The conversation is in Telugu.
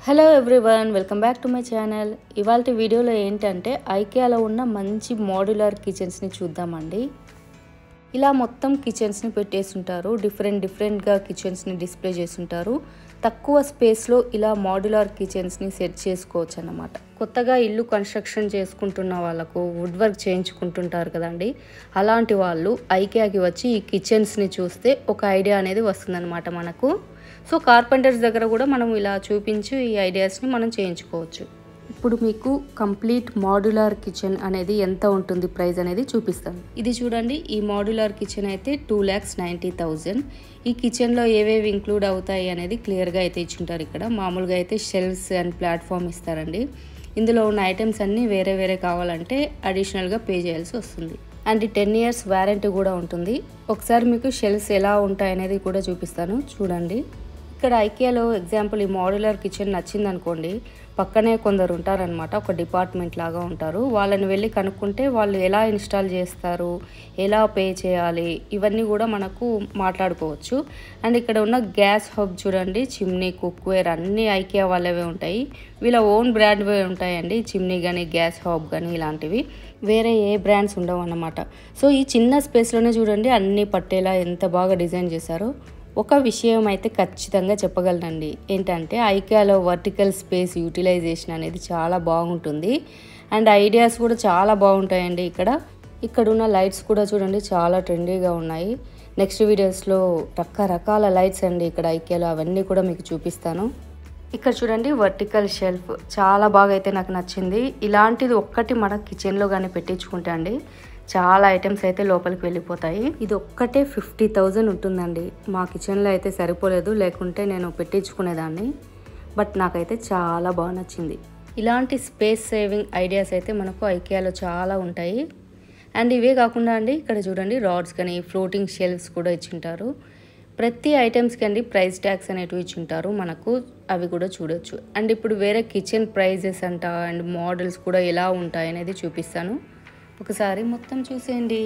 Hello everyone, welcome back to my channel. ఇవాల్టి వీడియోలో ఏంటంటే ఐకియాలో ఉన్న మంచి మోడ్యులర్ కిచెన్స్ని చూద్దామండి. ఇలా మొత్తం కిచెన్స్ని పెట్టేస్తుంటారు, డిఫరెంట్గా కిచెన్స్ని డిస్ప్లే చేస్తుంటారు. తక్కువ స్పేస్లో ఇలా మోడ్యులర్ కిచెన్స్ని సెట్ చేసుకోవచ్చు అన్నమాట. కొత్తగా ఇల్లు కన్స్ట్రక్షన్ చేసుకుంటున్న వాళ్ళకు వుడ్ వర్క్ చేయించుకుంటుంటారు కదండి, అలాంటి వాళ్ళు ఐకియాకి వచ్చి ఈ కిచెన్స్ని చూస్తే ఒక ఐడియా అనేది వస్తుందన్నమాట మనకు. సో కార్పెంటర్స్ దగ్గర కూడా మనం ఇలా చూపించి ఈ ఐడియాస్ని మనం చేయించుకోవచ్చు. ఇప్పుడు మీకు కంప్లీట్ మోడ్యులర్ కిచెన్ అనేది ఎంత ఉంటుంది ప్రైస్ అనేది చూపిస్తాను. ఇది చూడండి, ఈ మోడ్యులర్ కిచెన్ అయితే 2,90,000. ఈ కిచెన్లో ఏవేవి ఇంక్లూడ్ అవుతాయి అనేది క్లియర్గా అయితే ఇచ్చింటారు. ఇక్కడ మామూలుగా అయితే షెల్ఫ్స్ అండ్ ప్లాట్ఫామ్ ఇస్తారండి. ఇందులో ఉన్న ఐటమ్స్ అన్నీ వేరే కావాలంటే అడిషనల్గా పే చేయాల్సి వస్తుంది. అండ్ 10 years వారంటీ కూడా ఉంటుంది. ఒకసారి మీకు షెల్ఫ్స్ ఎలా ఉంటాయి అనేది కూడా చూపిస్తాను చూడండి. ఇక్కడ ఐకియాలో ఎగ్జాంపుల్ ఈ మోడ్యులర్ కిచెన్ నచ్చింది అనుకోండి, పక్కనే కొందరు ఉంటారనమాట, ఒక డిపార్ట్మెంట్ లాగా ఉంటారు. వాళ్ళని వెళ్ళి కనుక్కుంటే వాళ్ళు ఎలా ఇన్స్టాల్ చేస్తారు, ఎలా పే చేయాలి, ఇవన్నీ కూడా మనకు మాట్లాడుకోవచ్చు. అండ్ ఇక్కడ ఉన్న గ్యాస్ హబ్ చూడండి, చిమ్నీ, కుక్వేర్ అన్నీ ఐకియా వాళ్ళవే ఉంటాయి. వీళ్ళ ఓన్ బ్రాండ్వే ఉంటాయండి, చిమ్నీ కానీ గ్యాస్ హబ్ కానీ ఇలాంటివి. వేరే ఏ బ్రాండ్స్ ఉండవు అన్నమాట. సో ఈ చిన్న స్పేస్లోనే చూడండి అన్నీ పట్టేలా ఎంత బాగా డిజైన్ చేశారో. ఒక విషయం అయితే ఖచ్చితంగా చెప్పగలనండి, ఏంటంటే ఐకియాలో వర్టికల్ స్పేస్ యూటిలైజేషన్ అనేది చాలా బాగుంటుంది. అండ్ ఐడియాస్ కూడా చాలా బాగుంటాయండి. ఇక్కడ ఉన్న లైట్స్ కూడా చూడండి చాలా ట్రెండీగా ఉన్నాయి. నెక్స్ట్ వీడియోస్లో రకరకాల లైట్స్ అండి ఇక్కడ ఐకియాలో, అవన్నీ కూడా మీకు చూపిస్తాను. ఇక్కడ చూడండి వర్టికల్ షెల్ఫ్ చాలా బాగా అయితే నాకు నచ్చింది. ఇలాంటిది ఒక్కటి మన కిచెన్లో కానీ పెట్టించుకుంటే అండి చాలా ఐటమ్స్ అయితే లోపలికి వెళ్ళిపోతాయి. ఇది ఒక్కటే 50,000 ఉంటుందండి. మా కిచెన్లో అయితే సరిపోలేదు, లేకుంటే నేను పెట్టించుకునేదాన్ని. బట్ నాకైతే చాలా బాగా నచ్చింది. ఇలాంటి స్పేస్ సేవింగ్ ఐడియాస్ అయితే మనకు ఐకియాలో చాలా ఉంటాయి. అండ్ ఇవే కాకుండా అండి ఇక్కడ చూడండి రాడ్స్ కానీ ఫ్లోటింగ్ షెల్ఫ్స్ కూడా ఇచ్చింటారు. ప్రతి ఐటమ్స్కి అండి ప్రైస్ ట్యాగ్స్ అనేటివి ఇచ్చింటారు మనకు, అవి కూడా చూడొచ్చు. అండ్ ఇప్పుడు వేరే కిచెన్ ప్రైజెస్ అంట అండ్ మోడల్స్ కూడా ఎలా ఉంటాయి అనేది చూపిస్తాను. ఒకసారి మొత్తం చూసేయండి.